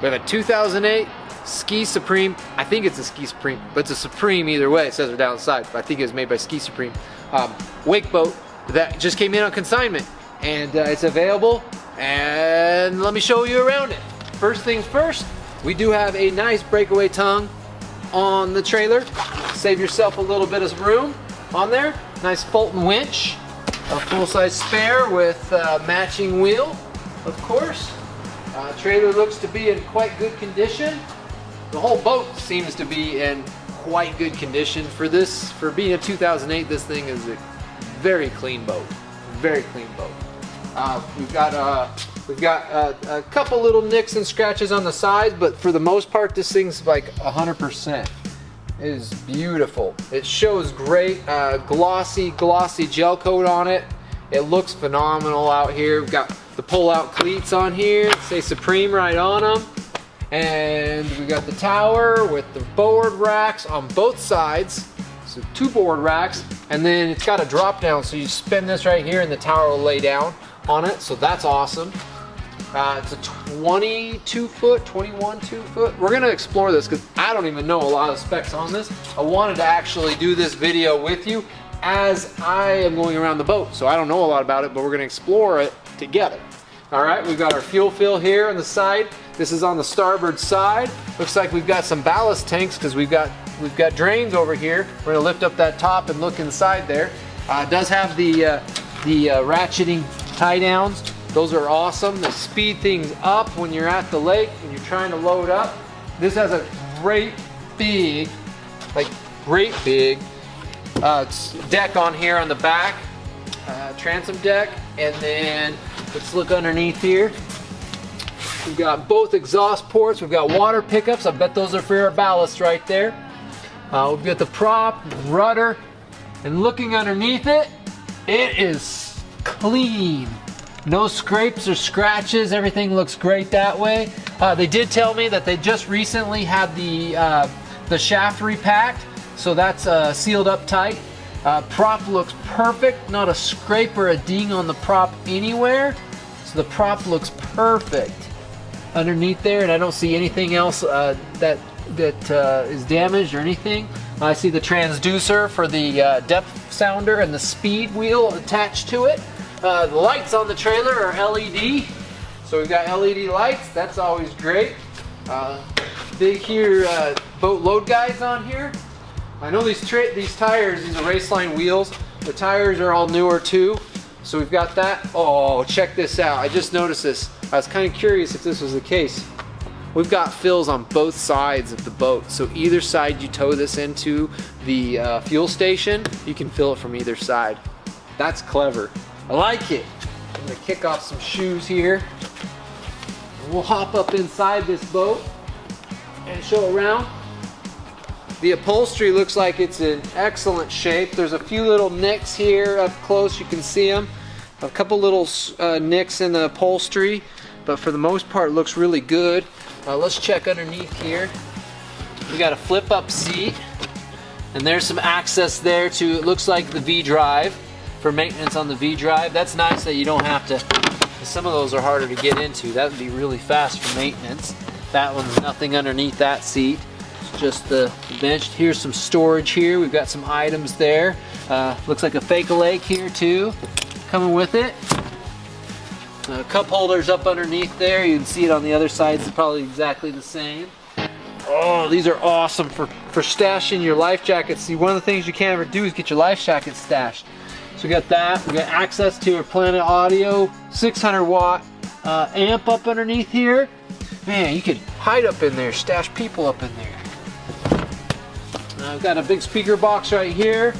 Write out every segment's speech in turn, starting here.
We have a 2008 Ski Supreme. I think it's a Ski Supreme, but it's a Supreme either way. It says it down the side, but I think it was made by Ski Supreme. Wake boat that just came in on consignment, and it's available. And let me show you around it. First things first, we do have a nice breakaway tongue on the trailer. Save yourself a little bit of room on there. Nice Fulton winch, a full-size spare with matching wheel, of course. Trailer looks to be in quite good condition. The whole boat seems to be in quite good condition for this. For being a 2008, this thing is a very clean boat. Very clean boat. We've got a couple little nicks and scratches on the sides, but for the most part, this thing's like 100%. It is beautiful. It shows great glossy gel coat on it. It looks phenomenal out here. We've got the pull-out cleats on here. Say Supreme right on them. And we got the tower with the board racks on both sides. So 2 board racks. And then it's got a drop down, so you spin this right here and the tower will lay down on it. So that's awesome. It's a 22 foot, 21 foot. We're gonna explore this because I don't even know a lot of specs on this. I wanted to actually do this video with you as I am going around the boat. So I don't know a lot about it, but we're gonna explore it together. All right, we've got our fuel fill here on the side. This is on the starboard side. Looks like we've got some ballast tanks because we've got drains over here. We're gonna lift up that top and look inside there. It does have the ratcheting tie downs. Those are awesome. They speed things up when you're at the lake, when you're trying to load up. This has a great big deck on here on the back, transom deck. And then let's look underneath here. We've got both exhaust ports. We've got water pickups. I bet those are for our ballast right there. We've got the prop, rudder, and looking underneath it, it is clean. No scrapes or scratches. Everything looks great that way. They did tell me that they just recently had the shaft repacked, so that's sealed up tight. Prop looks perfect. Not a scrape or a ding on the prop anywhere. So the prop looks perfect underneath there, and I don't see anything else that is damaged or anything. I see the transducer for the depth sounder and the speed wheel attached to it. The lights on the trailer are LED, so we've got LED lights. That's always great. Big here boat load guides on here. I know these tires, these are Raceline wheels. The tires are all newer too, so we've got that. Oh, check this out! I just noticed this. I was kind of curious if this was the case. We've got fills on both sides of the boat, so either side you tow this into the fuel station, you can fill it from either side. That's clever. I like it. I'm gonna kick off some shoes here. We'll hop up inside this boat and show around. The upholstery looks like it's in excellent shape. There's a few little nicks here up close, you can see them. A couple little nicks in the upholstery, but for the most part it looks really good. Let's check underneath here. We got a flip up seat, and there's some access there to, it looks like the V drive, for maintenance on the V drive. That's nice that you don't have to, some of those are harder to get into. That would be really fast for maintenance. That one's nothing underneath that seat. It's just the bench. Here's some storage here. We've got some items there. Looks like a fake lake here too, coming with it. Cup holders up underneath there. You can see it on the other side. It's probably exactly the same. Oh, these are awesome for stashing your life jackets. See, one of the things you can't ever do is get your life jacket stashed. So we got that. We got access to our Planet Audio 600 watt amp up underneath here. Man, you could hide up in there, stash people up in there. I've got a big speaker box right here,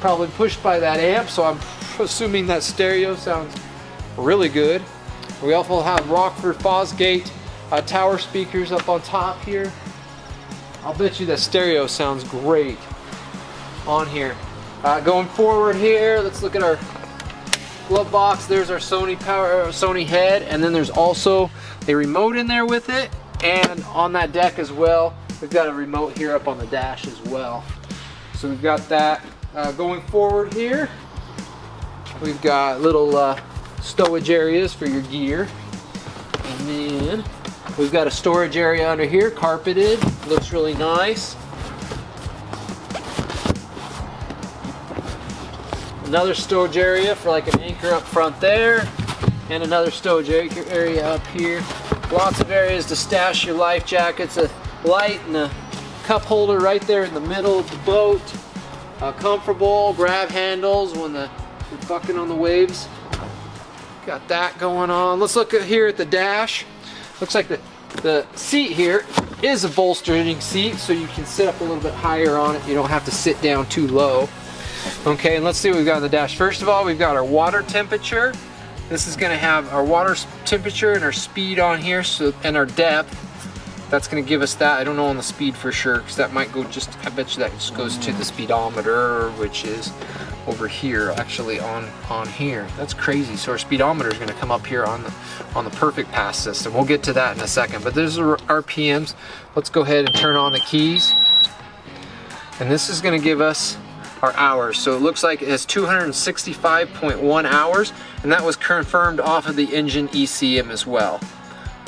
probably pushed by that amp, so I'm assuming that stereo sounds really good. We also have Rockford Fosgate tower speakers up on top here. I'll bet you that stereo sounds great on here. Going forward here, let's look at our glove box. There's our Sony head, and then there's also a remote in there with it, and on that deck as well, we've got a remote here up on the dash as well. So we've got that. Going forward here, we've got little stowage areas for your gear, and then We've got a storage area under here, carpeted, looks really nice. Another storage area for like an anchor up front there, and another storage area up here. Lots of areas to stash your life jackets, a light and a cup holder right there in the middle of the boat. Comfortable grab handles when you're fucking on the waves. Got that going on. Let's look at here at the dash. Looks like the seat here is a bolstering seat, so you can sit up a little bit higher on it. You don't have to sit down too low. Okay, and let's see what we've got on the dash. First of all, we've got our water temperature. This is going to have our water temperature and our speed on here, and our depth. That's going to give us that. I don't know on the speed for sure, because that might go just, I bet you that just goes to the speedometer, which is over here, actually on here. That's crazy. So our speedometer is going to come up here on the perfect pass system. We'll get to that in a second, but there's our RPMs. Let's go ahead and turn on the keys. And this is going to give us our hours. So it looks like it has 265.1 hours, and that was confirmed off of the engine ECM as well.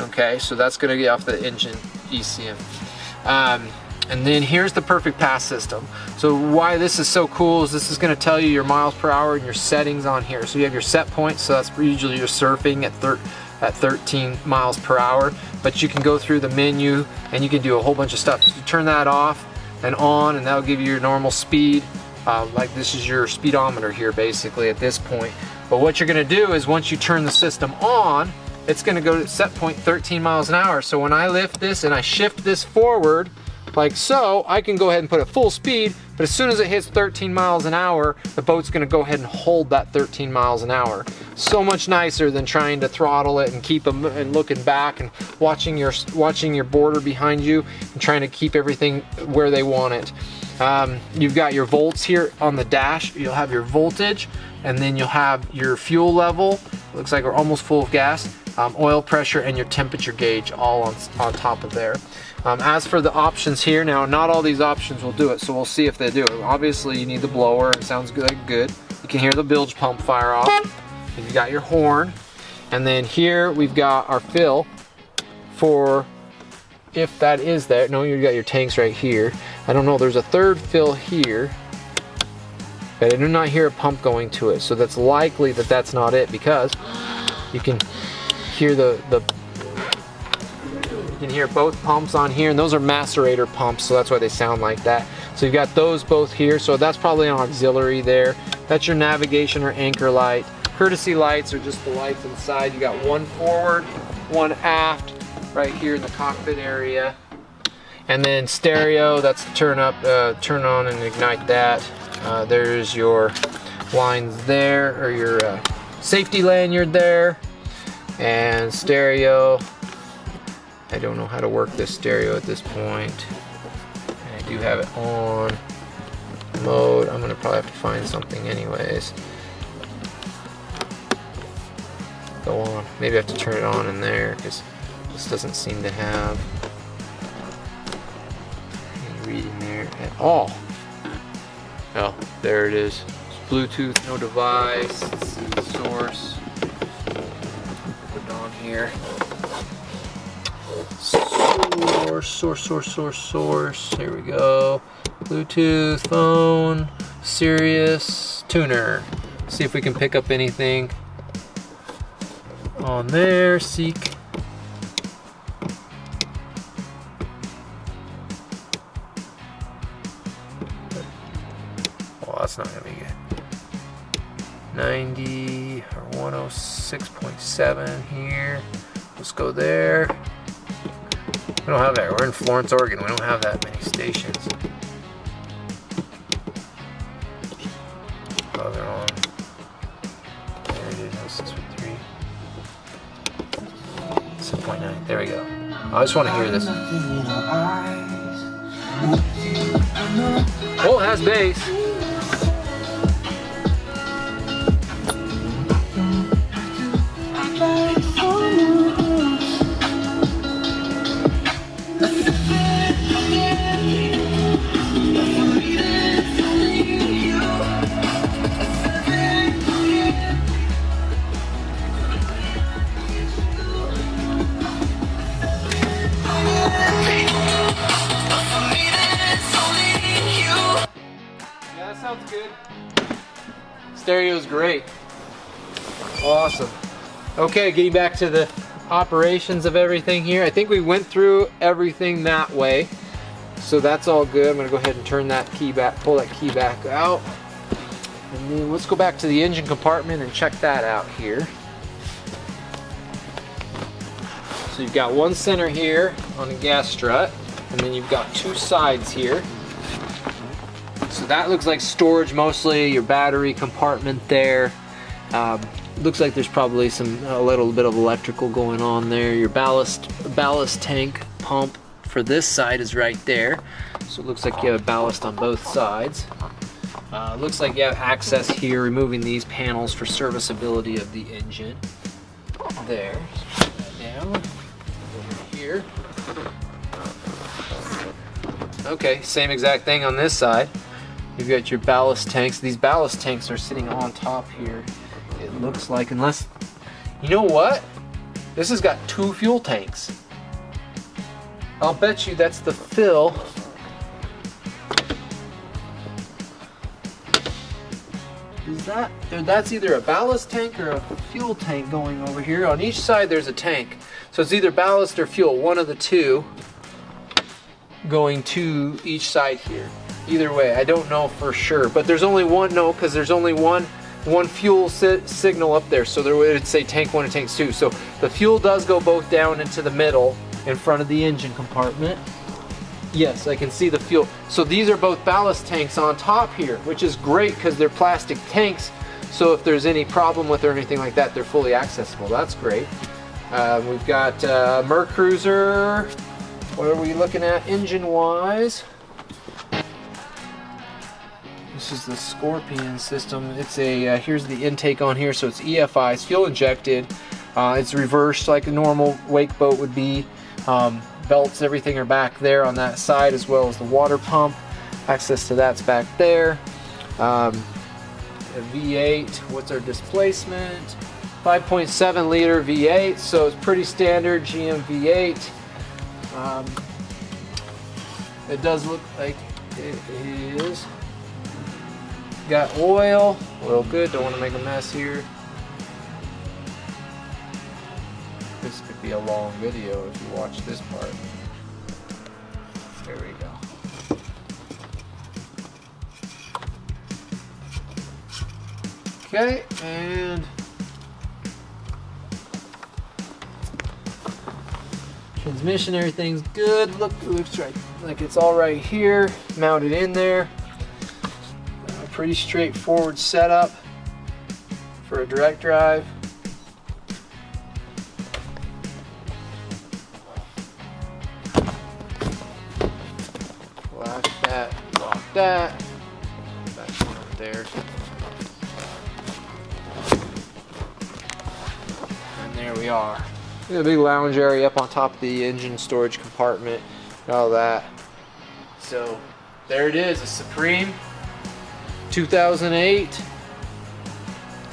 Okay, so that's going to get off the engine ECM. And then here's the perfect pass system. So why this is so cool is this is going to tell you your miles per hour and your settings on here. So you have your set points, so that's usually your surfing at 13 miles per hour, but you can go through the menu and you can do a whole bunch of stuff. So you turn that off and on, and that'll give you your normal speed. Like this is your speedometer here basically at this point. But what you're going to do is once you turn the system on, it's going to go to set point 13 miles an hour. So when I lift this and I shift this forward like so, I can go ahead and put it full speed, but as soon as it hits 13 miles an hour, the boat's going to go ahead and hold that 13 miles an hour. So much nicer than trying to throttle it and keep them and looking back and watching your border behind you and trying to keep everything where they want it. You've got your volts here on the dash. You'll have your voltage, and then you'll have your fuel level. Looks like we're almost full of gas. Oil pressure and your temperature gauge all on top of there. As for the options here, now not all these options will do it, so we'll see if they do it. Obviously you need the blower, it sounds good. You can hear the bilge pump fire off. And you got your horn, and then here we've got our fill for if that is there. No, you got your tanks right here. I don't know, there's a third fill here, but I do not hear a pump going to it, so that's likely that that's not it, because you can hear you can hear both pumps on here, and those are macerator pumps, so that's why they sound like that. So you've got those both here, so that's probably an auxiliary there. That's your navigation or anchor light. Courtesy lights are just the lights inside. You got one forward, one aft, right here in the cockpit area. And then stereo, that's turn on and ignite that. There's your lines there, or your safety lanyard there. And stereo, I don't know how to work this stereo at this point. And I do have it on mode. I'm gonna probably have to find something anyways. Go on, maybe I have to turn it on in there, because this doesn't seem to have any reading there at all. Oh, there it is. It's Bluetooth, no device. Let's see the source. Put it on here. Source. Here we go. Bluetooth, phone, Sirius, tuner. See if we can pick up anything on there. Seek. Well, that's not gonna be good. 90 or 106.7 here. Let's go there. We don't have that. We're in Florence, Oregon. We don't have that many stations. Oh, they're on. There it is. 6.3. 7.9. There we go. I just want to hear this. Oh, it has bass. good. Stereo's great. Awesome. Okay, getting back to the operations of everything here. I think we went through everything that way. So that's all good. I'm gonna go ahead and turn that key back, pull that key back out. And then let's go back to the engine compartment and check that out here. So you've got one center here on the gas strut, and then you've got two sides here. So that looks like storage mostly, your battery compartment there. Looks like there's probably a little bit of electrical going on there. Your ballast tank pump for this side is right there. So it looks like you have ballast on both sides. Looks like you have access here, removing these panels for serviceability of the engine. There, so put that down, over here. Okay, same exact thing on this side. You've got your ballast tanks. These ballast tanks are sitting on top here. It looks like, unless, you know what? This has got two fuel tanks. I'll bet you that's the fill. That's either a ballast tank or a fuel tank going over here. On each side there's a tank. So it's either ballast or fuel, one of the two going to each side here. Either way, I don't know for sure, but there's only one, no, because there's only one fuel signal up there, so there would say tank 1 and tank 2. So the fuel does go both down into the middle in front of the engine compartment. Yes, I can see the fuel. So these are both ballast tanks on top here, which is great because they're plastic tanks. So if there's any problem with or anything like that, they're fully accessible. That's great. We've got Mercuriser. What are we looking at engine-wise? This is the Scorpion system. It's a, here's the intake on here, so it's EFI, it's fuel injected. It's reversed like a normal wake boat would be. Belts, everything are back there on that side, as well as the water pump. Access to that's back there. A V8, what's our displacement? 5.7 liter V8, so it's pretty standard GM V8. It does look like it is. Got oil good, don't want to make a mess here. This could be a long video if you watch this part. There we go. Okay, and transmission, everything's good. Looks right, like it's all right here, mounted in there. Pretty straightforward setup for a direct drive. Flash that, lock that. That's one up there. And there we are. We got a big lounge area up on top of the engine storage compartment and all that. So there it is, a Supreme 2008,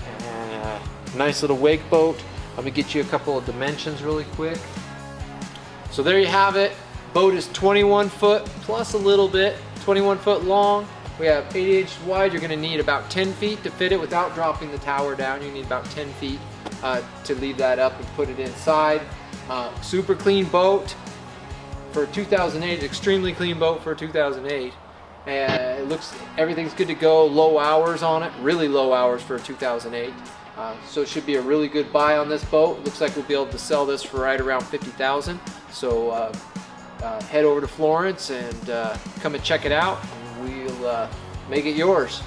and a nice little wake boat. Let me get you a couple of dimensions really quick. So there you have it. Boat is 21 foot plus a little bit, 21 foot long. We have 8 inches wide. You're gonna need about 10 feet to fit it without dropping the tower down. You need about 10 feet to leave that up and put it inside. Super clean boat for 2008, extremely clean boat for 2008. And it looks, everything's good to go. Low hours on it, really low hours for a 2008. So it should be a really good buy on this boat. It looks like we'll be able to sell this for right around $50,000. So head over to Florence and come and check it out. And we'll make it yours.